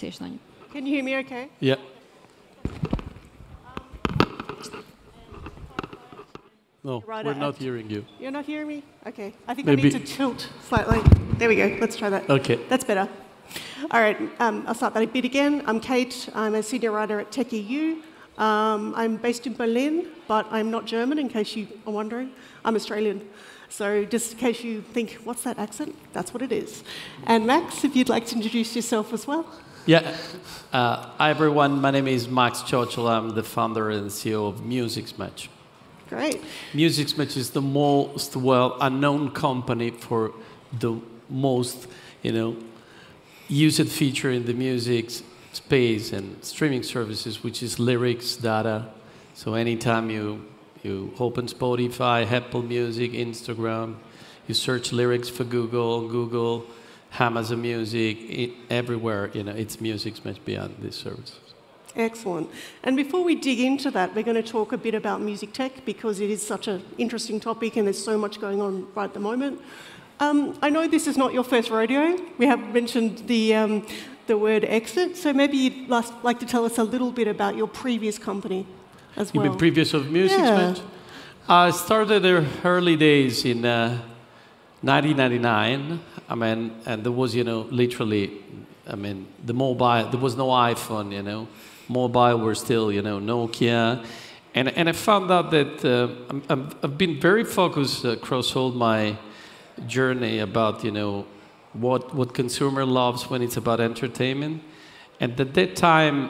conversation on you. Can you hear me okay? Yeah. No, we're not hearing you. You're not hearing me? Okay. I think Maybe. I need to tilt slightly. There we go. Let's try that. Okay. That's better. All right. I'll start that a bit again. I'm Cate. I'm a senior writer at Tech.eu. I'm based in Berlin, but I'm not German, in case you are wondering. I'm Australian. So just in case you think, what's that accent? That's what it is. And Max, if you'd like to introduce yourself as well. Yeah. Hi, everyone. My name is Max Ciociola. I'm the founder and CEO of Musixmatch. Great. Musixmatch is the most well-known company for the most, used feature in the music space and streaming services, which is lyrics data. So anytime you open Spotify, Apple Music, Instagram, you search lyrics for Google, Amazon Music, everywhere, it's Musixmatch beyond this service. Excellent. And before we dig into that, we're going to talk a bit about music tech because it is such an interesting topic and there's so much going on right at the moment. I know this is not your first rodeo. We have mentioned the word exit, so maybe you'd like to tell us a little bit about your previous company as well. You mean previous of Musixmatch? Yeah. I started the early days in 1999. And there was, literally, the mobile, there was no iPhone, Mobile were still, Nokia. And I found out that I've been very focused across all my journey about, what consumer loves when it's about entertainment. And at that time,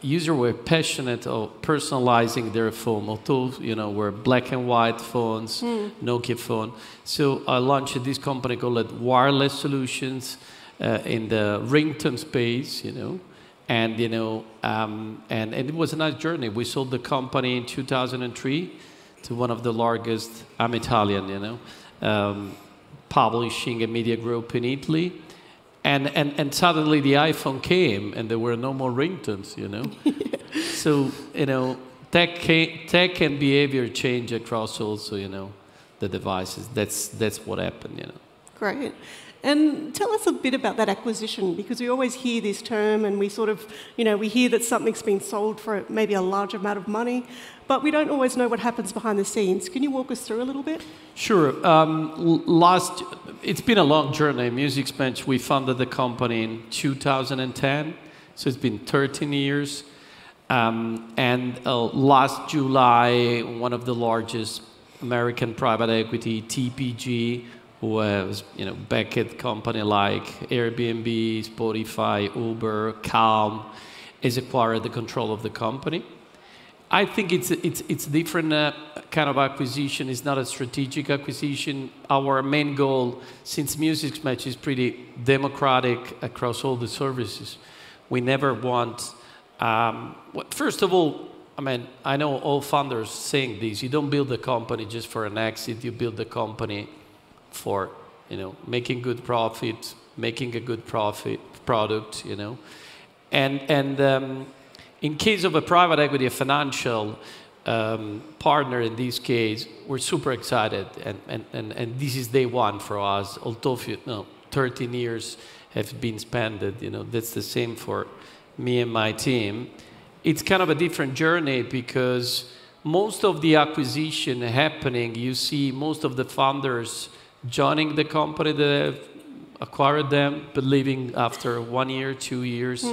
users were passionate of personalizing their phone. Although, were black and white phones, Nokia phone. So I launched this company called Wireless Solutions in the ringtone space, And, and it was a nice journey. We sold the company in 2003 to one of the largest, I'm Italian, publishing and media group in Italy. And suddenly the iPhone came and there were no more ringtones, So, tech and behavior change across also, the devices. That's what happened, Great. And tell us a bit about that acquisition, because we always hear this term and we sort of, we hear that something's been sold for maybe a large amount of money, but we don't always know what happens behind the scenes. Can you walk us through a little bit? Sure. It's been a long journey. Musixmatch, we founded the company in 2010, so it's been 13 years. And last July, one of the largest American private equity, TPG, who has, backed company like Airbnb, Spotify, Uber, Calm, has acquired the control of the company. I think it's different kind of acquisition. It's not a strategic acquisition. Our main goal, since Musixmatch is pretty democratic across all the services, we never want. First of all, I know all founders saying this. You don't build a company just for an exit. You build the company for making good profit, making a good product, and in case of a private equity, a financial partner in this case, we're super excited, and this is day one for us. Although 13 years have been spent, that's the same for me and my team. It's kind of a different journey because most of the acquisition happening, you see most of the founders joining the company that acquired them, but leaving after 1 year, 2 years.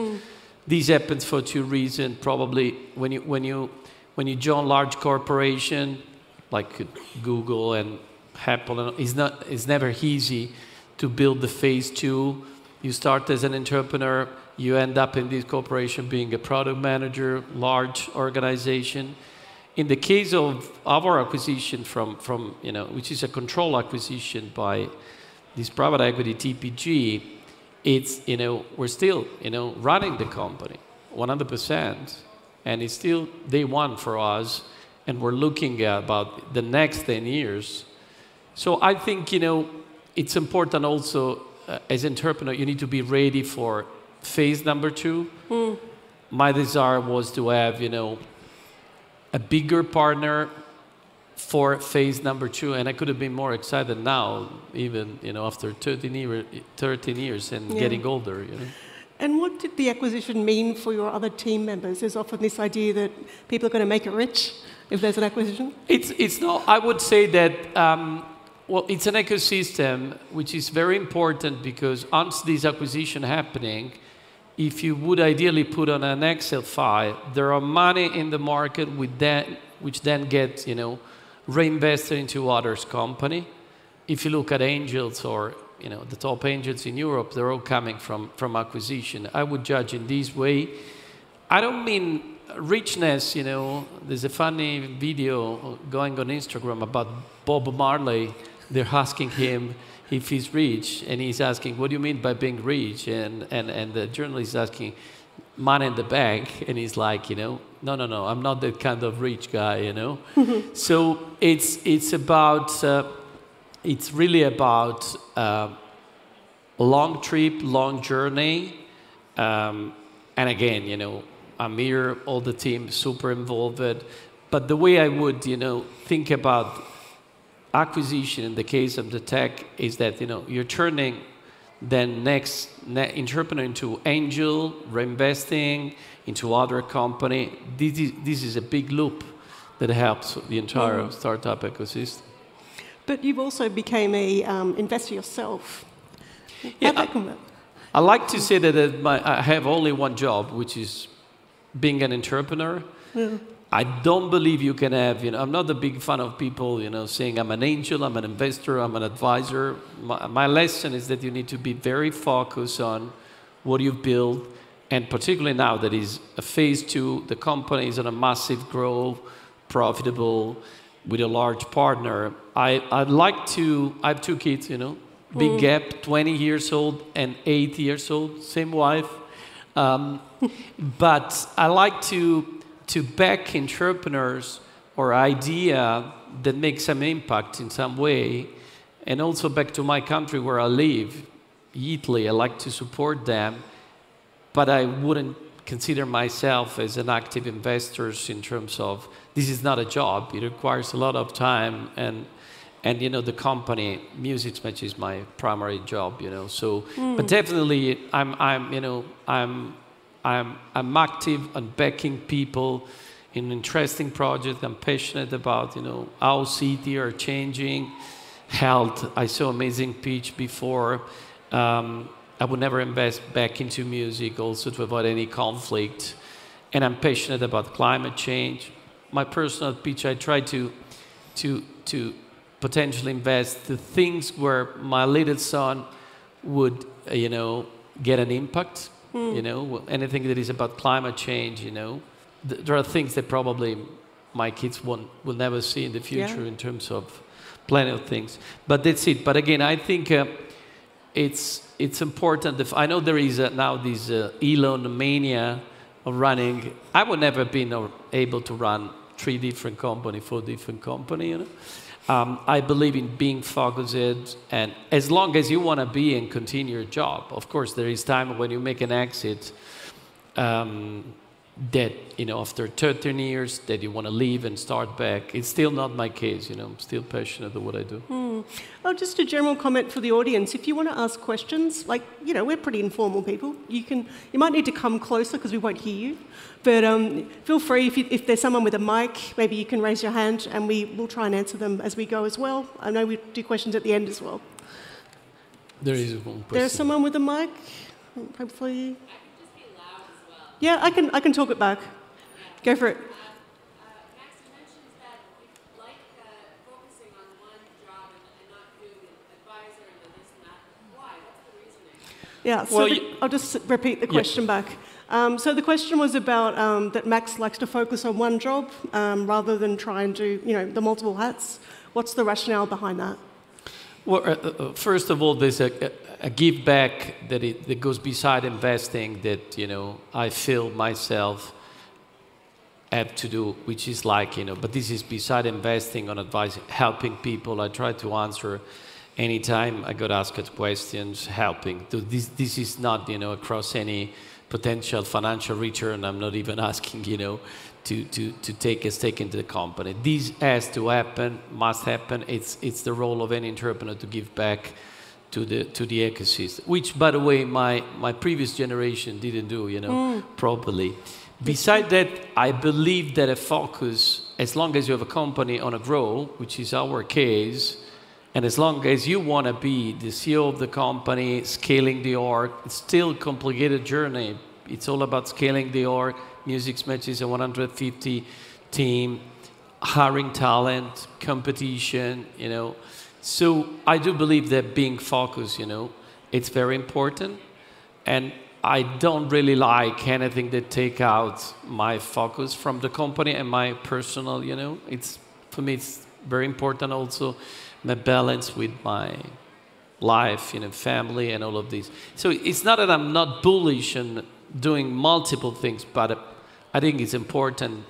This happens for two reasons. Probably when you join large corporation like Google and Apple, it's never easy to build the phase two. You start as an entrepreneur, you end up in this corporation being a product manager, large organization. In the case of our acquisition from which is a control acquisition by this private equity TPG, it's we're still running the company 100%, and it's still day one for us, and we're looking at about the next 10 years. So I think it's important also as entrepreneur you need to be ready for phase number two. My desire was to have a bigger partner for phase number two, and I could have been more excited now, even after 13 years and getting older. And what did the acquisition mean for your other team members? There's often this idea that people are going to make it rich if there's an acquisition. It's not. I would say that well, it's an ecosystem which is very important because once this acquisition happening, if you would ideally put on an Excel file, there are money in the market which then gets reinvested into others' company. If you look at angels or the top angels in Europe, they're all coming from acquisition. I would judge in this way. I don't mean richness, There's a funny video going on Instagram about Bob Marley. They're asking him if he's rich, and he's asking, what do you mean by being rich? And the journalist is asking, money in the bank, and he's like, no, I'm not that kind of rich guy, So it's about, it's really about long trip, long journey, and again, I'm here, all the team super involved. But the way I would, think about acquisition in the case of the tech is that, you're turning then next entrepreneur into angel, reinvesting into other company. This is a big loop that helps the entire startup ecosystem. But you've also became a investor yourself. Yeah, I like to say that I have only one job, which is being an entrepreneur. Yeah. I don't believe you can have, I'm not a big fan of people, saying I'm an angel, I'm an investor, I'm an advisor. My lesson is that you need to be very focused on what you've built, and particularly now that is a phase 2, the company is on a massive growth, profitable, with a large partner. I have 2 kids, big gap, 20 years old and 8 years old, same wife. But I like to back entrepreneurs or idea that make some impact in some way. And also back to my country where I live, Italy, I like to support them, but I wouldn't consider myself as an active investor in terms of, this is not a job, it requires a lot of time, and the company, Musixmatch is my primary job, so, but definitely I'm active on backing people in interesting projects. I'm passionate about, how cities are changing, health. I saw amazing pitch before. I would never invest back into music also to avoid any conflict. And I'm passionate about climate change. My personal pitch, I try to potentially invest the things where my little son would, get an impact. Anything that is about climate change, there are things that probably my kids will never see in the future in terms of plenty of things. But that's it. But again, I think it's important. I know there is now this Elon mania of running. I would never have been able to run 3 different companies, 4 different companies, I believe in being focused, and as long as you want to be and continue your job. Of course, there is time when you make an exit that, after 13 years, that you want to leave and start back. It's still not my case, I'm still passionate about what I do. Oh, just a general comment for the audience. If you want to ask questions, we're pretty informal people. You might need to come closer because we won't hear you. But feel free, if there's someone with a mic, maybe you can raise your hand and we'll try and answer them as we go as well. I know we do questions at the end as well. There is one question. There's someone with a mic, hopefully. I can just be loud as well. Yeah, I can talk it back. Go for it. Max, you mentioned that you like focusing on one job and not doing an advisor and then this and that. Why? What's the reasoning? Yeah, so I'll just repeat the question back. So the question was about that Max likes to focus on one job rather than try and do, the multiple hats. What's the rationale behind that? Well, first of all, there's a give back that goes beside investing that, I feel myself have to do, which is but this is beside investing on advising, helping people. I try to answer anytime I got asked questions, helping. This is not, across any potential financial return. I'm not even asking, to take a stake into the company. This has to happen, must happen. It's the role of any entrepreneur to give back to the ecosystem, which, by the way, my previous generation didn't do, properly. Besides that, I believe that a focus, as long as you have a company on a grow, which is our case, and as long as you want to be the CEO of the company, scaling the org, it's still a complicated journey. It's all about scaling the org. Musixmatch is a 150 team, hiring talent, competition, So I do believe that being focused, it's very important. And I don't really like anything that take out my focus from the company and my personal, for me, it's very important also, my balance with my life, family and all of this. So it's not that I'm not bullish on doing multiple things, but I think it's important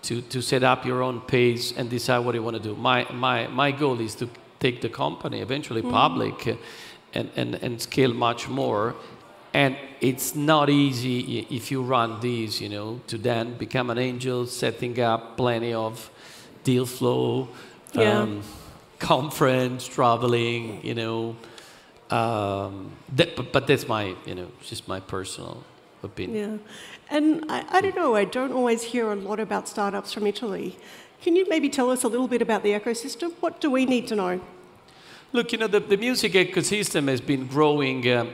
to set up your own pace and decide what you want to do. My goal is to take the company eventually public and scale much more. And it's not easy if you run these, to then become an angel, setting up plenty of deal flow, conference, traveling, but that's my, just my personal opinion. Yeah. And I don't know, I don't always hear a lot about startups from Italy. Can you maybe tell us a little bit about the ecosystem? What do we need to know? Look, the music ecosystem has been growing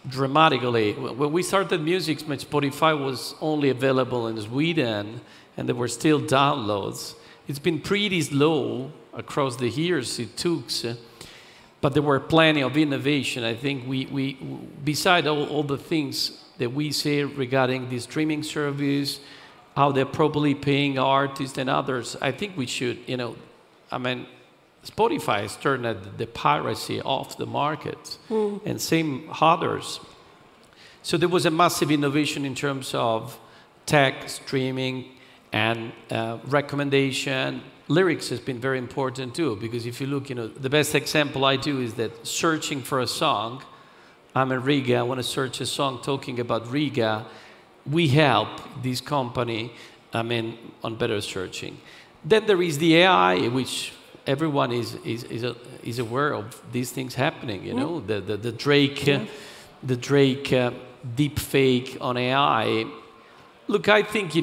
dramatically. When we started Musixmatch, Spotify was only available in Sweden, and there were still downloads. It's been pretty slow across the years it took, but there were plenty of innovation. I think we beside all the things that we say regarding the streaming service, how they're probably paying artists and others, I think we should, Spotify has turned the piracy off the market, and same others. So there was a massive innovation in terms of tech, streaming, and recommendation. Lyrics has been very important too, because if you look, the best example I do is that searching for a song, I'm in Riga, I want to search a song talking about Riga, we help this company, on better searching. Then there is the AI, which everyone is aware of these things happening, the Drake deep fake on AI. Look, I think,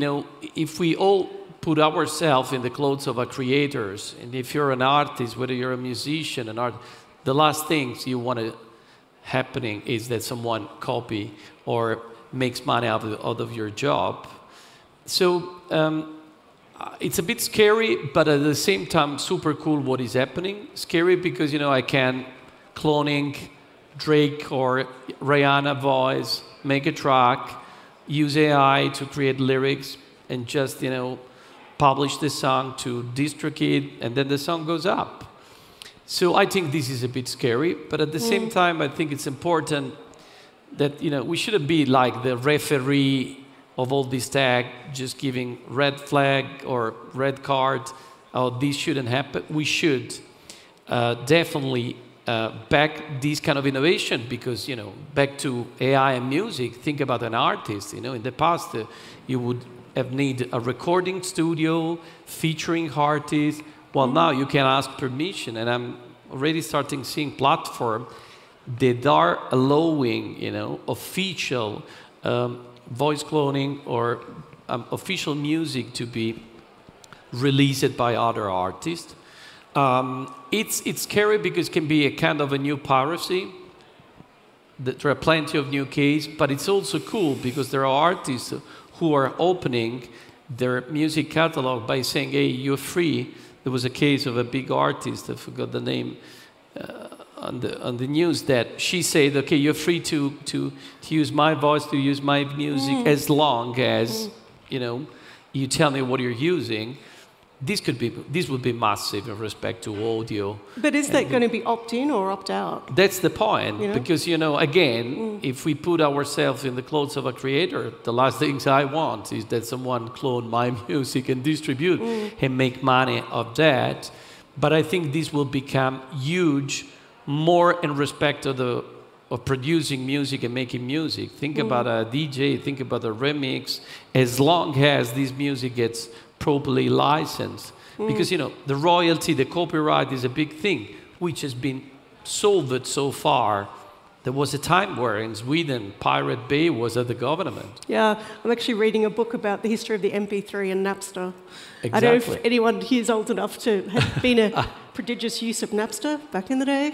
if we all put ourselves in the clothes of our creators, and if you're an artist, whether you're a musician, the last things you want to happening is that someone copy or makes money out of your job. So it's a bit scary, but at the same time, super cool what is happening. Scary because, I can cloning Drake or Rihanna voice, make a track, use AI to create lyrics, and just, publish the song to DistroKid, and then the song goes up. So I think this is a bit scary, but at the same time, I think it's important that, we shouldn't be like the referee of all this tag, just giving red flag or red card, oh, this shouldn't happen. We should definitely back this kind of innovation because, back to AI and music, think about an artist. In the past, you would have need a recording studio featuring artists. Well, now you can ask permission, and I'm already starting seeing platforms that are allowing, official voice cloning or official music to be released by other artists. It's scary because it can be a kind of a new piracy. There are plenty of new cases, but it's also cool because there are artists who are opening their music catalog by saying, hey, you're free. There was a case of a big artist, I forgot the name, on the news, that she said, okay, you're free to use my voice, to use my music, as long as, you tell me what you're using. This would be massive in respect to audio. But is that going to be opt-in or opt-out? That's the point, because, again, if we put ourselves in the clothes of a creator, the last things I want is that someone clone my music and distribute and make money of that. But I think this will become huge, more in respect of producing music and making music. Think about a DJ, think about a remix, as long as this music gets properly licensed. Because, the royalty, the copyright is a big thing, which has been solved it so far. There was a time where in Sweden, Pirate Bay was at the government. Yeah, I'm actually reading a book about the history of the MP3 and Napster. Exactly. I don't know if anyone here is old enough to have been a prodigious use of Napster back in the day,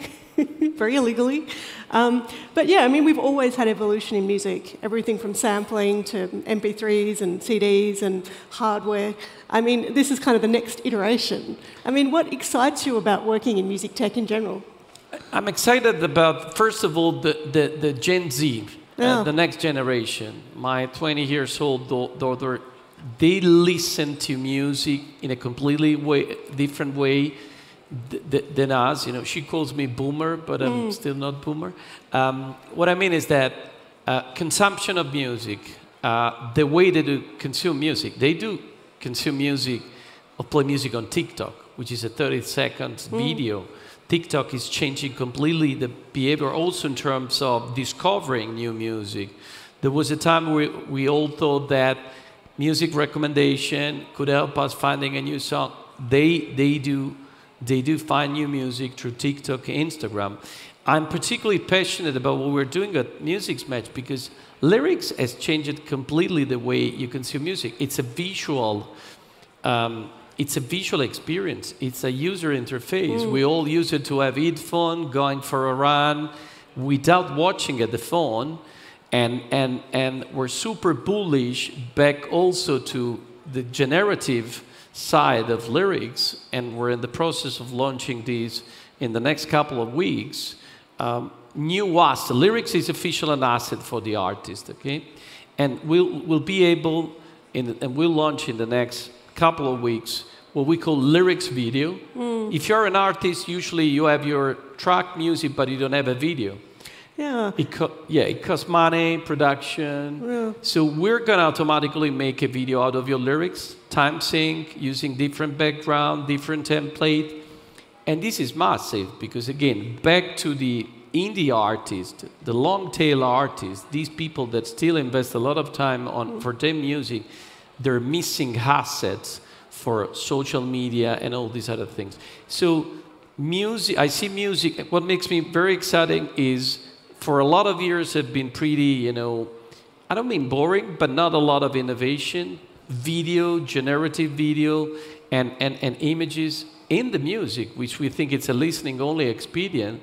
very illegally. But yeah, I mean, we've always had evolution in music, everything from sampling to MP3s and CDs and hardware. I mean, this is kind of the next iteration. I mean, what excites you about working in music tech in general? I'm excited about, first of all, the Gen Z, the next generation. My 20 years old daughter, they listen to music in a completely different way than us. You know, she calls me boomer, but I'm still not boomer. What I mean is that consumption of music, the way they do consume music, they do consume music or play music on TikTok, which is a 30-second video. TikTok is changing completely the behavior also in terms of discovering new music. There was a time where we all thought that music recommendation could help us finding a new song. They do find new music through TikTok and Instagram. I'm particularly passionate about what we're doing at Musixmatch because lyrics has changed completely the way you consume music. It's a visual experience. It's a user interface. We all use it to have headphones, going for a run, without watching at the phone. And we're super bullish back also to the generative side of lyrics. And we're in the process of launching these in the next couple of weeks. New asset. Lyrics is official an asset for the artist, okay? And we'll be able, and we'll launch in the next couple of weeks what we call lyrics video. If you're an artist, usually you have your track music, but you don't have a video. Yeah. It costs money, production. Yeah. So we're going to automatically make a video out of your lyrics, time sync, using different background, different template. And this is massive because, again, back to the indie artist, the long tail artist, these people that still invest a lot of time for their music, they're missing assets for social media and all these other things. So music, I see music, what makes me very exciting is for a lot of years have been pretty, you know, I don't mean boring, but not a lot of innovation, video, generative video, and images in the music, which we think it's a listening-only experience,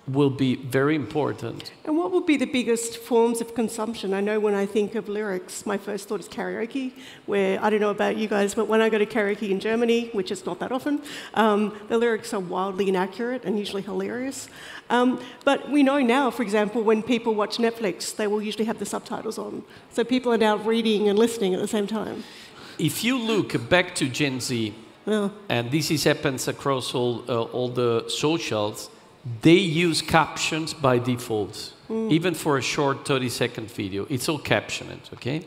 will be very important. And what would be the biggest forms of consumption? I know when I think of lyrics, my first thought is karaoke, where, I don't know about you guys, but when I go to karaoke in Germany, which is not that often, the lyrics are wildly inaccurate and usually hilarious. But we know now, for example, when people watch Netflix, they will usually have the subtitles on. So people are now reading and listening at the same time. If you look back to Gen Z, and this happens across all the socials, they use captions by default, even for a short 30-second video. It's all captioned, okay?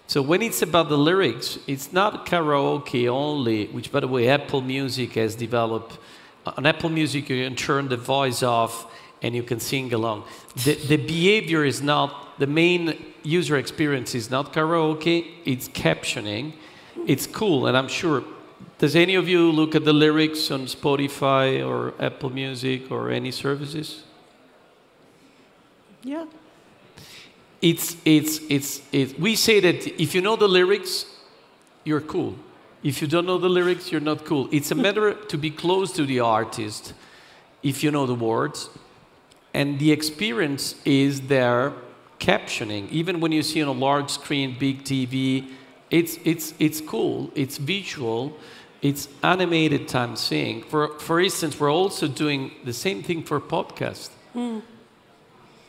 So when it's about the lyrics, it's not karaoke only, which, by the way, Apple Music has developed. On Apple Music, you can turn the voice off and you can sing along. The behavior is not, the main user experience is not karaoke, it's captioning. It's cool, and I'm sure. Does any of you look at the lyrics on Spotify or Apple Music or any services? Yeah. We say that if you know the lyrics, you're cool. If you don't know the lyrics, you're not cool. It's a matter to be close to the artist if you know the words. And the experience is there captioning. Even when you see on a large screen, big TV, it's cool, it's visual. It's animated time sync. For instance, we're also doing the same thing for podcast.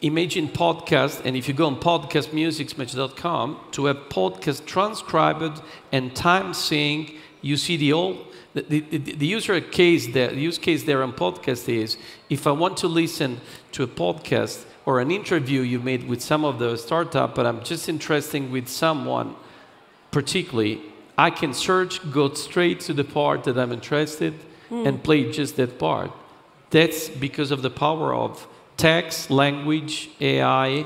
Imagine podcast, and if you go on podcastmusixmatch.com to have podcast transcribed and time sync, you see the use case there on podcast is if I want to listen to a podcast or an interview you made with some of the startup, but I'm just interested with someone particularly. I can search, go straight to the part that I'm interested, and play just that part. That's because of the power of text, language, AI,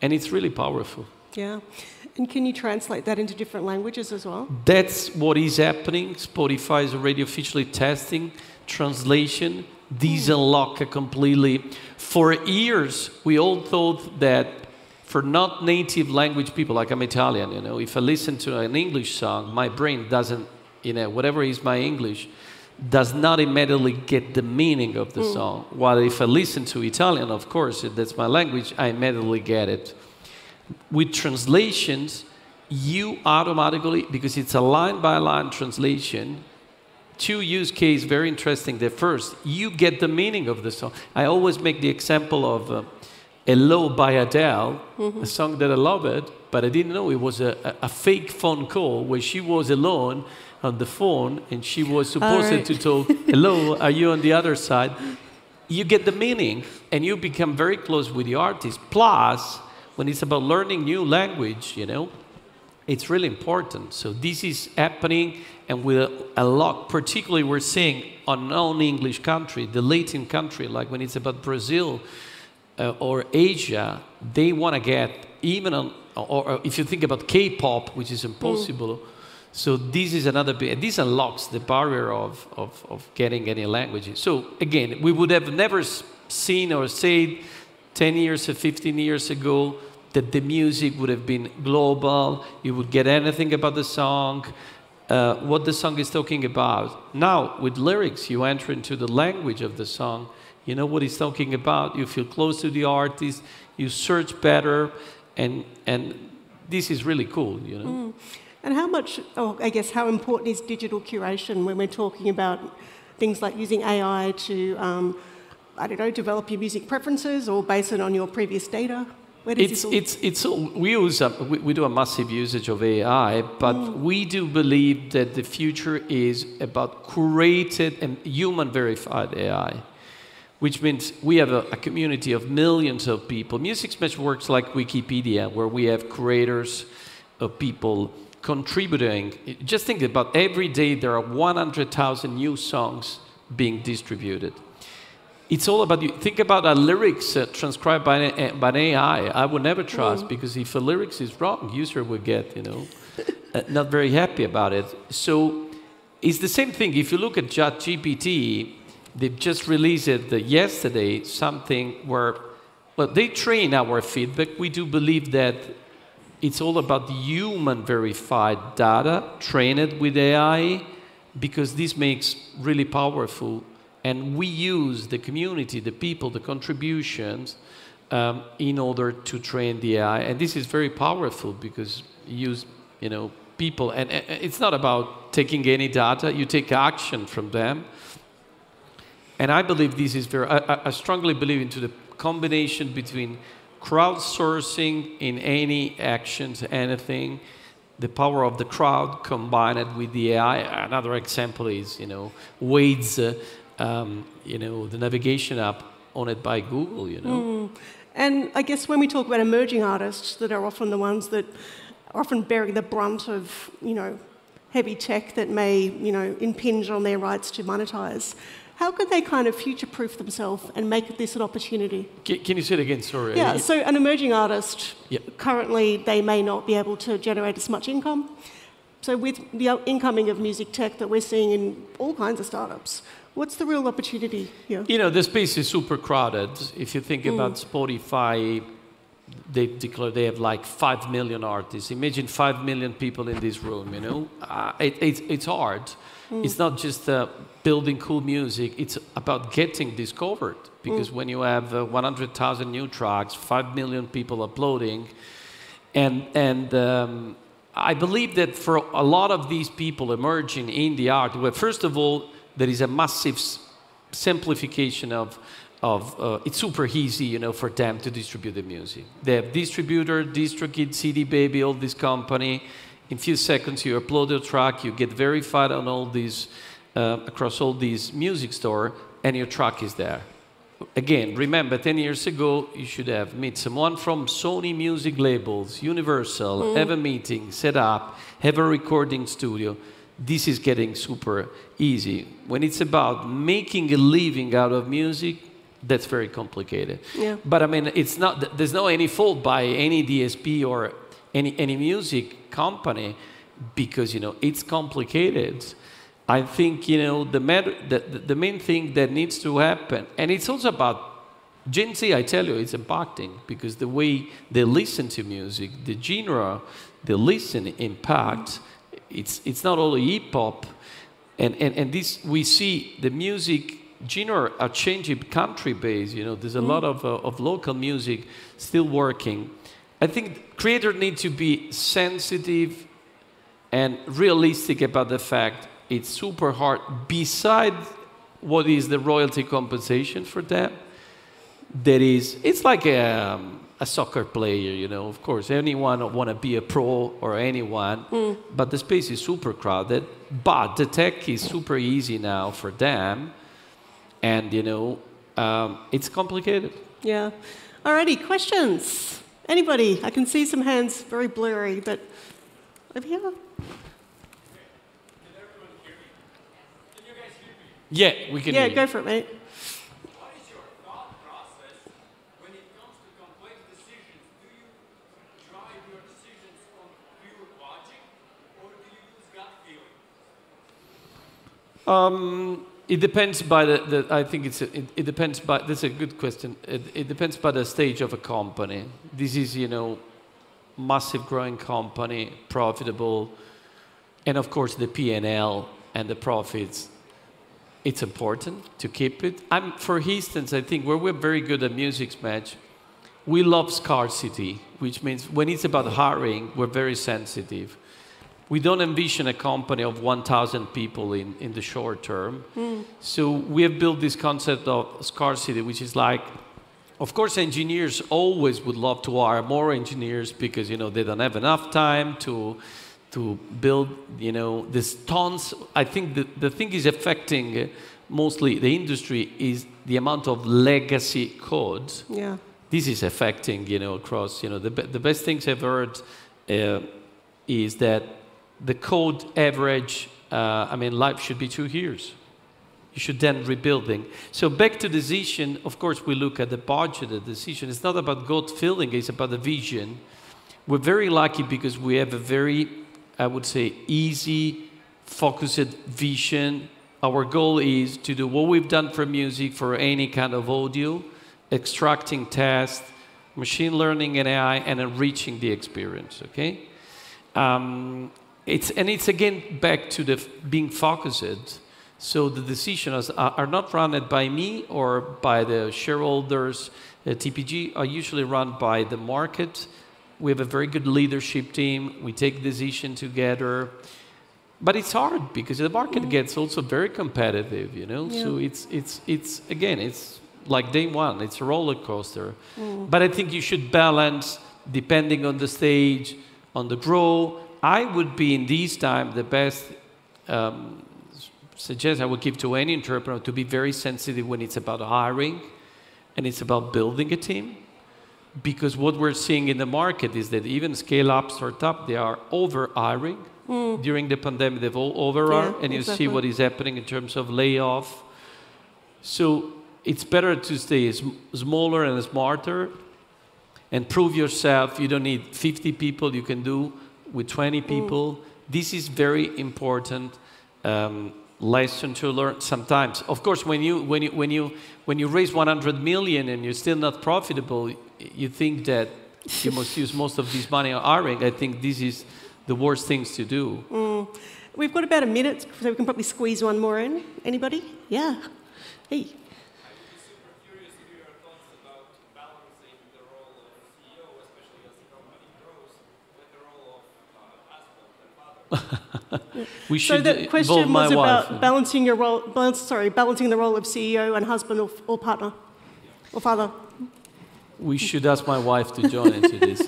and it's really powerful. Yeah. And can you translate that into different languages as well? That's what is happening. Spotify is already officially testing translation These unlock a completely... For years, we all thought that for not native language people, like I'm Italian, you know, if I listen to an English song, my brain doesn't, you know, whatever is my English, does not immediately get the meaning of the song. While if I listen to Italian, of course, that's my language, I immediately get it. With translations, you automatically, because it's a line-by-line translation, two use case very interesting. The first, you get the meaning of the song. I always make the example of Hello by Adele, a song that I love it, but I didn't know it was a fake phone call where she was alone on the phone and she was supposed to talk, hello, are you on the other side? You get the meaning and you become very close with the artist. Plus, when it's about learning new language, you know, it's really important. So this is happening, and with a lot, particularly we're seeing on non-English country, the Latin country, like when it's about Brazil or Asia, they want to get even on, or if you think about K-pop, which is impossible. So this is another bit, this unlocks the barrier of getting any languages. So again, we would have never seen or said 10 years or 15 years ago that the music would have been global, you would get anything about the song, what the song is talking about. Now, with lyrics, you enter into the language of the song, you know what he's talking about, you feel close to the artist, you search better, and this is really cool, you know. And how much, I guess, how important is digital curation when we're talking about things like using AI to, I don't know, develop your music preferences or base it on your previous data? We do a massive usage of AI, but we do believe that the future is about curated and human verified AI, which means we have a community of millions of people. Musixmatch works like Wikipedia, where we have curators of people contributing. Just think about every day there are 100,000 new songs being distributed. It's all about you. Think about lyrics transcribed by an AI. I would never trust, because if a lyrics is wrong, user will get, you know, not very happy about it. So it's the same thing. If you look at ChatGPT, they've just released it yesterday, something where, well, they train our feedback. We do believe that it's all about the human verified data, train it with AI, because this makes really powerful. And we use the community, the people, the contributions in order to train the AI. And this is very powerful because you use, you know, people. And it's not about taking any data. You take action from them. And I believe this is very, I strongly believe into the combination between crowdsourcing in any actions, anything, the power of the crowd combined with the AI. Another example is, you know, Wade's, you know, the navigation app owned by Google, you know. And I guess when we talk about emerging artists that are often the ones that are often bearing the brunt of, you know, heavy tech that may, you know, impinge on their rights to monetize, how could they kind of future-proof themselves and make this an opportunity? Can you say it again? Sorry. Yeah, so an emerging artist, currently they may not be able to generate as much income. So with the incoming of music tech that we're seeing in all kinds of startups, what's the real opportunity here? You know, the space is super crowded. If you think about Spotify, they declare they have like 5 million artists. Imagine 5 million people in this room, you know. It's hard. It's not just building cool music. It's about getting discovered. Because when you have 100,000 new tracks, 5 million people uploading, and I believe that for a lot of these people emerging in the art, well, first of all, there is a massive simplification of it's super easy, you know, for them to distribute the music. They have distributor, DistroKid, CD Baby, all this company. In a few seconds, you upload your track, you get verified on all these, across all these music store, and your track is there. Again, remember, 10 years ago, you should have met someone from Sony Music Labels, Universal, have a meeting, set up, have a recording studio. This is getting super easy. When it's about making a living out of music, that's very complicated. Yeah. But I mean, it's not, there's no any fault by any DSP or any music company, because, you know, it's complicated. I think, you know, the main thing that needs to happen, and it's also about Gen Z, I tell you, it's impacting, because the way they listen to music, the genre they listen impact, it's not only hip-hop, and this, we see the music genre are changing country-based, you know, there's a lot of local music still working. I think creators need to be sensitive and realistic about the fact it's super hard, besides what is the royalty compensation for them. That is, it's like a soccer player, you know, of course, anyone want to be a pro or anyone, but the space is super crowded, but the tech is super easy now for them, and, you know, it's complicated. Yeah. Alrighty, questions? Anybody? I can see some hands, very blurry, but over here. Yeah, we can hear Yeah, you. go for it, mate. What is your thought process when it comes to complex decisions? Do you drive your decisions on pure logic, or do you use gut feeling? It depends by I think it depends by, that's a good question. It depends by the stage of a company. This is, you know, massive growing company, profitable, and of course the P&L and the profits. It's important to keep it. For instance, I think where we're very good at Musixmatch, we love scarcity, which means when it's about hiring, we're very sensitive. We don't envision a company of 1,000 people in the short term. So we have built this concept of scarcity, which is like, of course, engineers always would love to hire more engineers because, you know, they don't have enough time to build, you know, these tons. I think the thing is affecting mostly the industry is the amount of legacy code. Yeah. This is affecting, you know, across, you know, the best things I've heard is that the code average, I mean, life should be 2 years. You should then rebuilding. So back to decision, of course, we look at the budget, the decision. It's not about gut feeling, it's about the vision. We're very lucky because we have a very, I would say, easy, focused vision. Our goal is to do what we've done for music, for any kind of audio, extracting text, machine learning and AI, and enriching the experience, okay? It's again back to the being focused. So the decisions are not run by me or by the shareholders. TPG are usually run by the market. We have a very good leadership team. We take decisions together. But it's hard because the market gets also very competitive, you know? Yeah. So it's again, it's like day one. It's a roller coaster. But I think you should balance depending on the stage, on the growth. I would be in this time the best suggestion I would give to any entrepreneur to be very sensitive when it's about hiring and it's about building a team. Because what we're seeing in the market is that even scale-up, startup, they are over-hiring. During the pandemic, they've all overrun, and you see what is happening in terms of layoff. So it's better to stay smaller and smarter and prove yourself. You don't need 50 people, you can do with 20 people. This is very important lesson to learn sometimes. Of course, when you raise 100 million and you're still not profitable, you think that you must use most of this money on hiring. I think this is the worst things to do. We've got about a minute, so we can probably squeeze one more in. Anybody? Yeah. Hey. I'd be super curious to hear your thoughts about balancing the role of CEO, especially as the company grows, with the role of husband and father. We should So the question was about wife. balancing the role of CEO and husband or partner or father. We should ask my wife to join into this.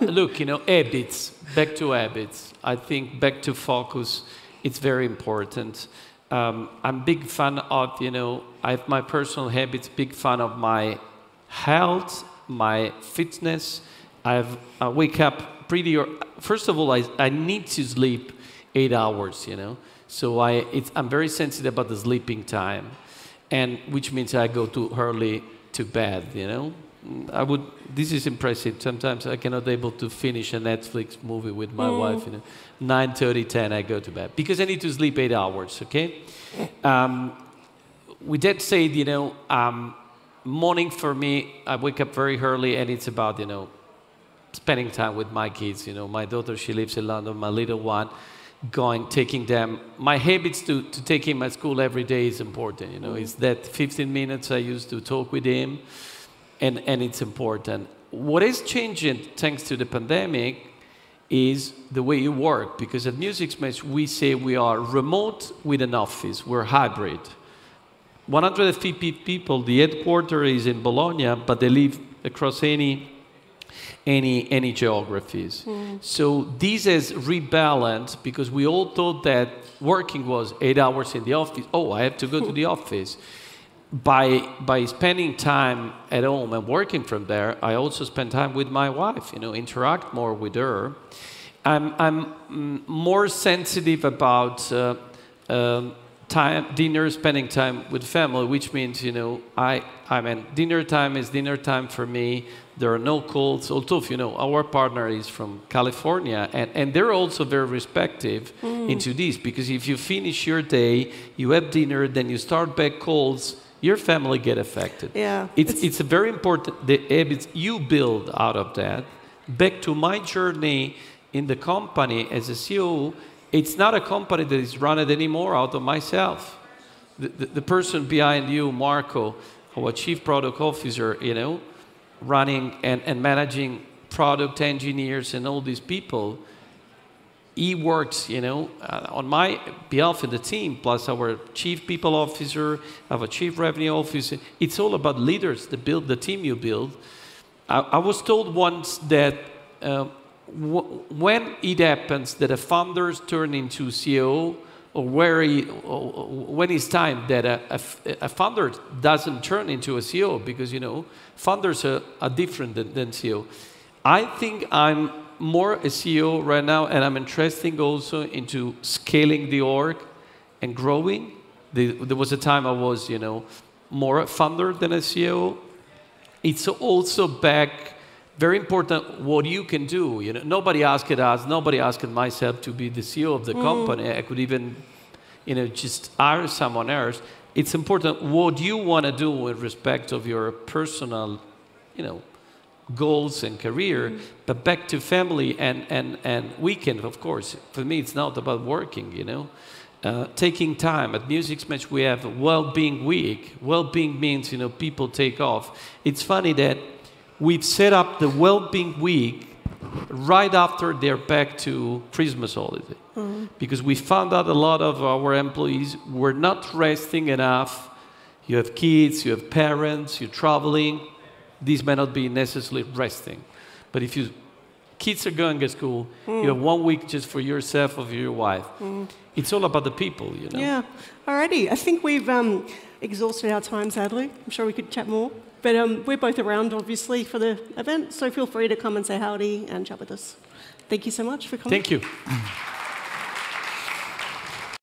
Look, you know, habits, back to habits. I think back to focus, it's very important. I'm a big fan of, you know, I have my personal habits, big fan of my health, my fitness. I wake up pretty, first of all, I need to sleep 8 hours, you know. So I'm very sensitive about the sleeping time, and which means I go too early to bed, you know. This is impressive. Sometimes I cannot able to finish a Netflix movie with my wife. 9:30, 10, I go to bed because I need to sleep 8 hours. Okay. With that said, morning for me, I wake up very early, and it's about spending time with my kids. My daughter, she lives in London. My little one, taking them. My habits to take him at school every day is important. It's that 15 minutes I used to talk with him. And it's important. What is changing thanks to the pandemic is the way you work. Because at Musixmatch, we say we are remote with an office. We're hybrid. 150 people, the headquarters is in Bologna, but they live across any geographies. So this has rebalanced because we all thought that working was 8 hours in the office. Oh, I have to go to the office. By spending time at home and working from there, I also spend time with my wife, interact more with her. I'm more sensitive about spending time with family, which means, dinner time is dinner time for me. There are no calls. Although, our partner is from California, and they're also very respective into this, because if you finish your day, you have dinner, then you start back calls, your family get affected. Yeah. It's a very important, the habits you build out of that. Back to my journey in the company as a CEO, it's not a company that is run anymore out of myself. The person behind you, Marco, our Chief Product Officer, running and managing product engineers and all these people, he works, on my behalf in the team, plus our Chief People Officer, our Chief Revenue Officer. It's all about leaders that build the team you build. I was told once that when it happens that a founders turn into CEO, or when it's time that a founder doesn't turn into a CEO, because founders are different than CEO. I think I'm more a CEO right now, and I'm interested also into scaling the org and growing. There was a time I was more a founder than a CEO. It's also back. Very important what you can do. Nobody asked us, nobody asked myself to be the CEO of the company. I could even, just hire someone else. It's important what you want to do with respect of your personal, goals and career, but back to family and weekend, of course. For me, it's not about working, taking time. At Musixmatch, we have a well-being week. Well-being means, people take off. It's funny that we've set up the well-being week right after they're back to Christmas holiday. Because we found out a lot of our employees were not resting enough. You have kids, you have parents, you're traveling. These may not be necessarily resting. But if kids are going to school, you have 1 week just for yourself or for your wife. It's all about the people, Yeah. Alrighty. I think we've exhausted our time, sadly. I'm sure we could chat more. But we're both around, obviously, for the event, so feel free to come and say howdy and chat with us. Thank you so much for coming. Thank you.